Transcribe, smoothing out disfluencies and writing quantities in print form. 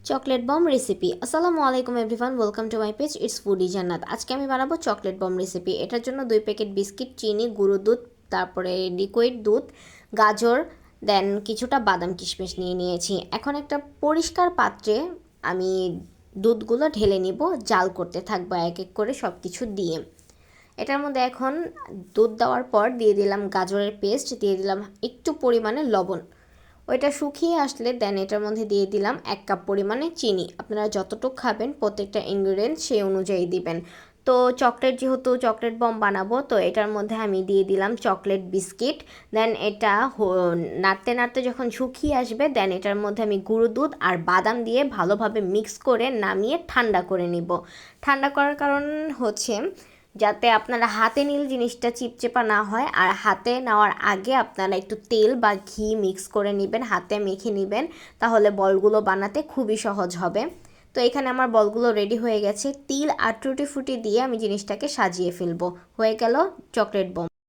Chocolate bomb recipe. আসসালামু আলাইকুম everyone, welcome to my page it's foodie Jannat. আজকে আমি বানাবো চকলেট বম রেসিপি। এটার জন্য 2 প্যাকেট বিস্কিট, চিনি, গুঁড়ো দুধ, তারপরে লিকুইড দুধ, গাজর, দেন কিছুটা বাদাম কিশমিশ নিয়ে নিয়েছি। এখন একটা পরিষ্কার পাত্রে আমি দুধগুলো ঢেলে নিব, জাল করতে থাকবো এক এক করে সব কিছু দিয়ে। এটার মধ্যে এখন দুধ দেওয়ার পর দিয়ে দিলাম গাজরের পেস্ট, দিয়ে দিলাম একটু পরিমাণে লবণ। ওইটা শুকিয়ে আসলে দেন এটার মধ্যে দিয়ে দিলাম 1 কাপ পরিমাণে চিনি। আপনারা যতটুকু খাবেন প্রত্যেকটা ইনগ্রিডিয়েন্ট সেই অনুযায়ী দিবেন। তো যেহেতু চকলেট বম বানাবো, তো এটার মধ্যে আমি দিয়ে দিলাম চকলেট বিস্কিট। দেন এটা নাড়তে নাড়তে যখন শুকিয়ে আসবে দেন এটার মধ্যে আমি গুঁড়ো দুধ আর বাদাম দিয়ে ভালোভাবে মিক্স করে নামিয়ে ঠান্ডা করে নিব। ঠান্ডা করার কারণ হচ্ছে যাতে আপনারা হাতে নিলে জিনিসটা চিপচিপা না হয়, আর হাতে নেওয়ার আগে আপনারা একটু তেল বা ঘি মিক্স করে নেবেন, হাতে মেখে নেবেন, তাহলে বলগুলো বানাতে খুবই সহজ হবে। তো এখানে আমার বলগুলো রেডি হয়ে গেছে। তিল আর টুটি ফুটি দিয়ে আমি জিনিসটাকে সাজিয়ে ফেলবো। হয়ে গেল চকলেট বম।